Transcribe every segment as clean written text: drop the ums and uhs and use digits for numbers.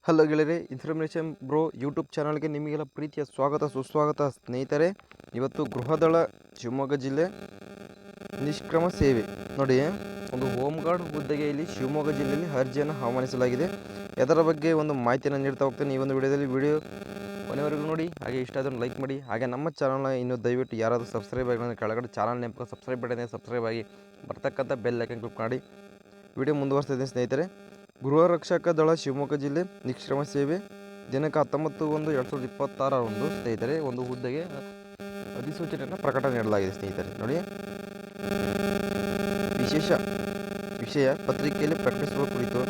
Hello ಗೆಳೆಯರೆ, information bro YouTube ಚಾನಲ್ಗೆ ನಿಮಗೆಲ್ಲ ಪ್ರೀತಿಯ ಸ್ವಾಗತ ಸುಸ್ವಾಗತ ಸ್ನೇಹಿತರೆ. ಇವತ್ತು ಗೃಹದಳ ಶಿವಮೊಗ್ಗ ಜಿಲ್ಲೆ ನಿಷ್ಕ್ರಮ ಸೇವೆ ನೋಡಿ, ಒಂದು ಹೋಮ್ ಗಾರ್ಡ್ ಹುದ್ದೆಗೆ ಇಲ್ಲಿ ಶಿವಮೊಗ್ಗ ಜಿಲ್ಲೆಯಲ್ಲಿ ಅರ್ಜಿಯನ್ನು ಆಹ್ವಾನಿಸಲಾಗಿದೆ. ಅದರ ಬಗ್ಗೆ ಒಂದು ಮಾಹಿತಿಯನ್ನು ನೀಡ್ತಾ ಹೋಗ್ತೇನೆ ಈ ಒಂದು ವಿಡಿಯೋ ಕೊನೆವರೆಗೂ ನೋಡಿ. ಹಾಗೆ ಇಷ್ಟ ಆದರೂ ಲೈಕ್ ಮಾಡಿ. ಹಾಗೆ ನಮ್ಮ ಚಾನಲ್ನ ಇನ್ನೂ ದಯವಿಟ್ಟು ಯಾರಾದರೂ ಸಬ್ಸ್ಕ್ರೈಬ್ ಆಗಿಲ್ಲ ಕೆಳಗಡೆ ಚಾನಲ್ ನೇಮಕ ಸಬ್ಸ್ಕ್ರೈಬ್ ಬಟನ್ ಸಬ್ಸ್ಕ್ರೈಬ್ ಆಗಿ ಬರ್ತಕ್ಕಂಥ ಬೆಲ್ ಐಕನ್ ಕ್ಲಿಕ್ ಮಾಡಿ. ವಿಡಿಯೋ ಮುಂದುವರಿಸ್ತಿದ್ದೀನಿ ಸ್ನೇಹಿತರೆ. ಗೃಹ ರಕ್ಷಕ ದಳ ಶಿವಮೊಗ್ಗ ಜಿಲ್ಲೆ ನಿಷ್ಕ್ರಮ ಸೇವೆ ದಿನಾಂಕ 19/1/2026 ಸ್ನೇಹಿತರೆ ಒಂದು ಹುದ್ದೆಗೆ ಅಧಿಸೂಚನೆಯನ್ನು ಪ್ರಕಟಣೆ ನೀಡಲಾಗಿದೆ ಸ್ನೇಹಿತರೆ. ನೋಡಿ, ವಿಷಯ ಪತ್ರಿಕೆಯಲ್ಲಿ ಪ್ರಕಟಿಸುವ ಕುರಿತು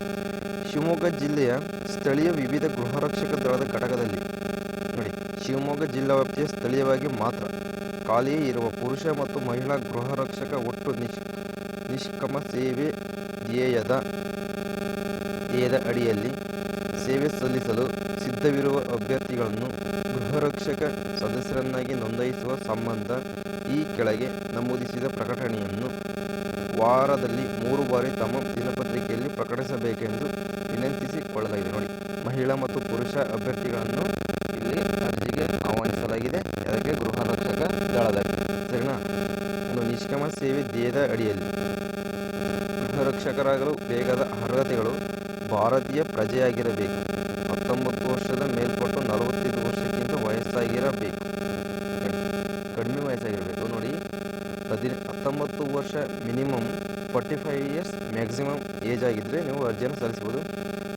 ಶಿವಮೊಗ್ಗ ಜಿಲ್ಲೆಯ ಸ್ಥಳೀಯ ವಿವಿಧ ಗೃಹ ರಕ್ಷಕ ದಳದ ಘಟಕದಲ್ಲಿ ನೋಡಿ, ಶಿವಮೊಗ್ಗ ಜಿಲ್ಲಾ ವ್ಯಾಪ್ತಿಯ ಸ್ಥಳೀಯವಾಗಿ ಮಾತ್ರ ಖಾಲಿಯೇ ಇರುವ ಪುರುಷ ಮತ್ತು ಮಹಿಳಾ ಗೃಹ ರಕ್ಷಕ ಒಟ್ಟು ನಿಷ್ಕ್ರಮ ಸೇವೆ ಧ್ಯೇಯದ ಅಡಿಯಲ್ಲಿ ಸೇವೆ ಸಲ್ಲಿಸಲು ಸಿದ್ಧವಿರುವ ಅಭ್ಯರ್ಥಿಗಳನ್ನು ಗೃಹರಕ್ಷಕ ಸದಸ್ಯರನ್ನಾಗಿ ನೋಂದಾಯಿಸುವ ಸಂಬಂಧ ಈ ಕೆಳಗೆ ನಮೂದಿಸಿದ ಪ್ರಕಟಣೆಯನ್ನು ವಾರದಲ್ಲಿ 3 ಬಾರಿ ತಮ್ಮ ದಿನಪತ್ರಿಕೆಯಲ್ಲಿ ಪ್ರಕಟಿಸಬೇಕೆಂದು ವಿನಂತಿಸಿಕೊಳ್ಳಲಾಗಿದೆ. ನೋಡಿ, ಮಹಿಳಾ ಮತ್ತು ಪುರುಷ ಅಭ್ಯರ್ಥಿಗಳನ್ನು ಇಲ್ಲಿ ಅರ್ಜಿಗೆ ಆಹ್ವಾನಿಸಲಾಗಿದೆ. ಅದಕ್ಕೆ ಗೃಹರಕ್ಷಕ ದಳದಲ್ಲಿ ಸರಿನಾ. ಒಂದು ನಿಷ್ಕ್ರಮ ಸೇವೆ ಧ್ಯೇಯದ ಅಡಿಯಲ್ಲಿ ಗೃಹರಕ್ಷಕರಾಗಲು ಬೇಕಾದ ಅರ್ಹತೆಗಳು: ಭಾರತೀಯ ಪ್ರಜೆಯಾಗಿರಬೇಕು, 19 ವರ್ಷದ ಮೇಲ್ಪಟ್ಟು 45 ವರ್ಷಕ್ಕಿಂತ ವಯಸ್ಸಾಗಿರಬೇಕು, ಕಡಿಮೆ ವಯಸ್ಸಾಗಿರಬೇಕು. ನೋಡಿ, 19 ವರ್ಷ ಮಿನಿಮಮ್, 45 ಇಯರ್ಸ್ ಮ್ಯಾಕ್ಸಿಮಮ್ ಏಜ್ ಆಗಿದ್ದರೆ ನೀವು ಅರ್ಜಿಯನ್ನು ಸಲ್ಲಿಸ್ಬೋದು.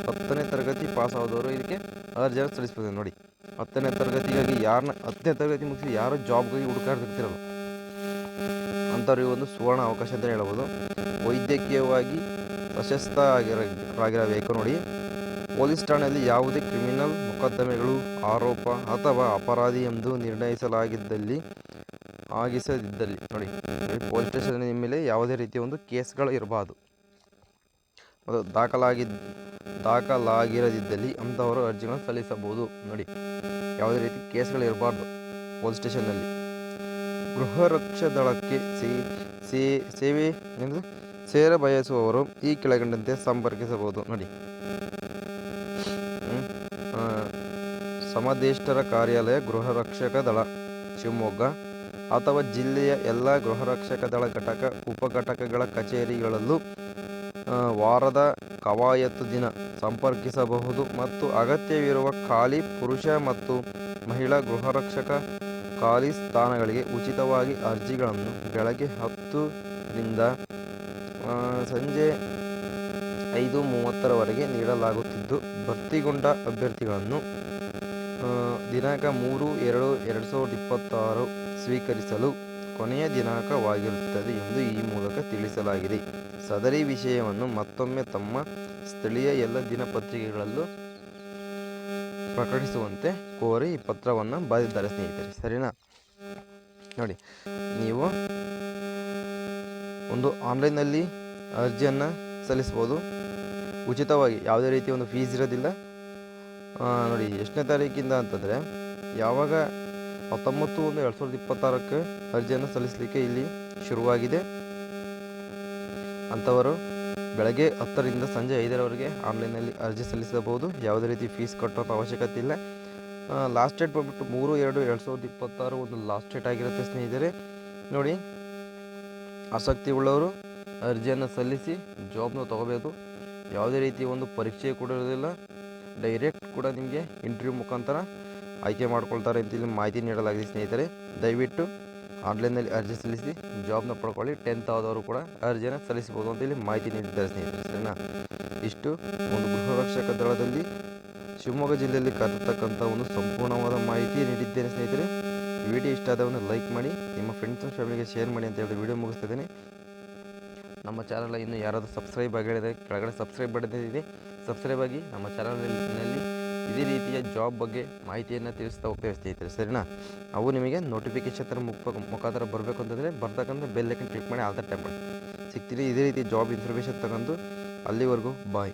10ನೇ ತರಗತಿ ಪಾಸ್ ಆದವರು ಇದಕ್ಕೆ ಅರ್ಜಿಯನ್ನು ಸಲ್ಲಿಸ್ಬೋದು. ನೋಡಿ, 10ನೇ ತರಗತಿಗಾಗಿ 10ನೇ ತರಗತಿ ಮುಗಿಸಿ ಯಾರು ಜಾಬ್ಗಾಗಿ ಹುಡುಕಾಡ್ತಿರ್ತಿರಲ್ಲ ಅಂಥವ್ರಿಗೆ ಒಂದು ಸುವರ್ಣ ಅವಕಾಶ ಅಂತ ಹೇಳ್ಬೋದು. ವೈದ್ಯಕೀಯವಾಗಿ ಸಶಸ್ತ್ರರಾಗಿರಬೇಕು. ನೋಡಿ, ಪೊಲೀಸ್ ಠಾಣೆಯಲ್ಲಿ ಯಾವುದೇ ಕ್ರಿಮಿನಲ್ ಮೊಕದ್ದಮೆಗಳು, ಆರೋಪ ಅಥವಾ ಅಪರಾಧಿ ಎಂದು ನಿರ್ಣಯಿಸಲಾಗಿದ್ದಲ್ಲಿ ನೋಡಿ, ಪೊಲೀಸ್ ಸ್ಟೇಷನ್ ನಿಮ್ಮ ಮೇಲೆ ಯಾವುದೇ ರೀತಿಯ ಒಂದು ಕೇಸ್ಗಳು ಇರಬಾರ್ದು. ಅದು ದಾಖಲಾಗಿರದಿದ್ದಲ್ಲಿ ಅಂಥವರು ಅರ್ಜಿಗಳನ್ನು ಸಲ್ಲಿಸಬಹುದು. ನೋಡಿ, ಯಾವುದೇ ರೀತಿ ಕೇಸ್ಗಳು ಇರಬಾರ್ದು ಪೊಲೀಸ್ ಸ್ಟೇಷನ್ನಲ್ಲಿ. ಗೃಹರಕ್ಷಕ ದಳಕ್ಕೆ ಸೇರ ಬಯಸುವವರು ಈ ಕೆಳಗಂಡಂತೆ ಸಂಪರ್ಕಿಸಬಹುದು. ನೋಡಿ, ಸಮದೇಷ್ಟರ ಕಾರ್ಯಾಲಯ ಗೃಹರಕ್ಷಕ ದಳ ಶಿವಮೊಗ್ಗ ಅಥವಾ ಜಿಲ್ಲೆಯ ಎಲ್ಲ ಗೃಹರಕ್ಷಕ ದಳ ಘಟಕ ಉಪಘಟಕಗಳ ಕಚೇರಿಗಳಲ್ಲೂ ವಾರದ ಕವಾಯತು ದಿನ ಸಂಪರ್ಕಿಸಬಹುದು ಮತ್ತು ಅಗತ್ಯವಿರುವ ಖಾಲಿ ಪುರುಷ ಮತ್ತು ಮಹಿಳಾ ಗೃಹರಕ್ಷಕ ಖಾಲಿ ಸ್ಥಾನಗಳಿಗೆ ಉಚಿತವಾಗಿ ಅರ್ಜಿಗಳನ್ನು ಬೆಳಗ್ಗೆ 10 ರಿಂದ ಸಂಜೆ 5:30 ನೀಡಲಾಗುತ್ತಿದ್ದು, ಭರ್ತಿಗೊಂಡ ಅಭ್ಯರ್ಥಿಗಳನ್ನು ದಿನಾಂಕ 3/2/2026 ಸ್ವೀಕರಿಸಲು ಕೊನೆಯ ದಿನಾಂಕವಾಗಿರುತ್ತದೆ ಎಂದು ಈ ಮೂಲಕ ತಿಳಿಸಲಾಗಿದೆ. ಸದರಿ ವಿಷಯವನ್ನು ಮತ್ತೊಮ್ಮೆ ತಮ್ಮ ಸ್ಥಳೀಯ ಎಲ್ಲ ದಿನಪತ್ರಿಕೆಗಳಲ್ಲೂ ಪ್ರಕಟಿಸುವಂತೆ ಕೋರಿ ಈ ಪತ್ರವನ್ನು ಬರೆದಿದ್ದಾರೆ ಸ್ನೇಹಿತರೆ. ಸರಿನಾ. ನೋಡಿ, ನೀವು ಒಂದು ಆನ್ಲೈನ್ನಲ್ಲಿ ಅರ್ಜಿಯನ್ನು ಸಲ್ಲಿಸ್ಬೋದು ಉಚಿತವಾಗಿ, ಯಾವುದೇ ರೀತಿಯ ಒಂದು ಫೀಸ್ ಇರೋದಿಲ್ಲ. ನೋಡಿ, ಎಷ್ಟನೇ ತಾರೀಕಿಂದ ಅಂತಂದರೆ ಯಾವಾಗ 19/1/2026 ಅರ್ಜಿಯನ್ನು ಸಲ್ಲಿಸಲಿಕ್ಕೆ ಇಲ್ಲಿ ಶುರುವಾಗಿದೆ. ಅಂಥವರು ಬೆಳಗ್ಗೆ 10 ರಿಂದ ಸಂಜೆ 5ರವರೆಗೆ ಆನ್ಲೈನಲ್ಲಿ ಅರ್ಜಿ ಸಲ್ಲಿಸಬಹುದು. ಯಾವುದೇ ರೀತಿ ಫೀಸ್ ಕಟ್ಟೋಂಥ ಅವಶ್ಯಕತೆ ಇಲ್ಲ. ಲಾಸ್ಟ್ ಡೇಟ್ ಬಂದ್ಬಿಟ್ಟು 3/2/2026 ಒಂದು ಲಾಸ್ಟ್ ಡೇಟ್ ಆಗಿರುತ್ತೆ ಸ್ನೇಹಿತರೆ. ನೋಡಿ, ಆಸಕ್ತಿ ಉಳ್ಳವರು ಅರ್ಜಿಯನ್ನು ಸಲ್ಲಿಸಿ ಜಾಬ್ನ ತೊಗೋಬೇಕು. ಯಾವುದೇ ರೀತಿಯ ಒಂದು ಪರೀಕ್ಷೆ ಕೂಡ ಇರೋದಿಲ್ಲ. ಡೈರೆಕ್ಟ್ ಕೂಡ ನಿಮಗೆ ಇಂಟರ್ವ್ಯೂ ಮುಖಾಂತರ ಆಯ್ಕೆ ಮಾಡ್ಕೊಳ್ತಾರೆ ಅಂತ ಇಲ್ಲಿ ಮಾಹಿತಿ ನೀಡಲಾಗಿದೆ ಸ್ನೇಹಿತರೆ. ದಯವಿಟ್ಟು ಆನ್ಲೈನಲ್ಲಿ ಅರ್ಜಿ ಸಲ್ಲಿಸಿ ಜಾಬ್ನ ಪಡ್ಕೊಳ್ಳಿ. 10th ಆದವರು ಕೂಡ ಅರ್ಜಿಯನ್ನು ಸಲ್ಲಿಸ್ಬೋದು ಅಂತ ಇಲ್ಲಿ ಮಾಹಿತಿ ನೀಡಿದ್ದಾರೆ ಸ್ನೇಹಿತರೆ. ಸರಿನಾ. ಇಷ್ಟು ಒಂದು ಗೃಹರಕ್ಷಕ ದಳದಲ್ಲಿ ಶಿವಮೊಗ್ಗ ಜಿಲ್ಲೆಯಲ್ಲಿ ಕರೆತಕ್ಕಂಥ ಒಂದು ಸಂಪೂರ್ಣವಾದ ಮಾಹಿತಿ ನೀಡಿದ್ದೇನೆ ಸ್ನೇಹಿತರೆ. ವಿಡಿಯೋ ಇಷ್ಟ ಆದವನ್ನು ಲೈಕ್ ಮಾಡಿ, ನಿಮ್ಮ ಫ್ರೆಂಡ್ಸ್ ಮತ್ತು ಫ್ಯಾಮಿಲಿಗೆ ಶೇರ್ ಮಾಡಿ ಅಂತ ಹೇಳಿದ್ರೆ ವಿಡಿಯೋ ಮುಗಿಸ್ತಿದ್ದೇನೆ. ನಮ್ಮ ಚಾನಲ್ ಇನ್ನೂ ಯಾರಾದರೂ ಸಬ್ಸ್ಕ್ರೈಬ್ ಆಗಿದ್ರೆ ಕೆಳಗಡೆ ಸಬ್ಸ್ಕ್ರೈಬ್ ಬಟನ್ ಇದೆ, ಸಬ್ಸ್ಕ್ರೈಬ್ ಆಗಿ. ನಮ್ಮ ಚಾನಲ್ನಲ್ಲಿ ಇದೇ ರೀತಿಯ ಜಾಬ್ ಬಗ್ಗೆ ಮಾಹಿತಿಯನ್ನು ತಿಳಿಸ್ತಾ ಹೋಗ್ತೇವೆ ಸ್ನೇಹಿತರೆ. ಸರಿನಾ. ಅವು ನಿಮಗೆ ನೋಟಿಫಿಕೇಶನ್ ಮುಖಾಂತರ ಬರಬೇಕು ಅಂತಂದರೆ ಬರ್ತಕ್ಕಂಥ ಬೆಲ್ ಐಕನ್ ಕ್ಲಿಕ್ ಮಾಡಿ ಆಲ್ ದ ಟೈಮ್ ಮಾಡಿ ಸಿಗ್ತೀರಿ. ಇದೇ ರೀತಿ ಜಾಬ್ ಇನ್ಫಾರ್ಮೇಷನ್ ತಗೊಂಡು ಅಲ್ಲಿವರೆಗೂ ಬಾಯ್.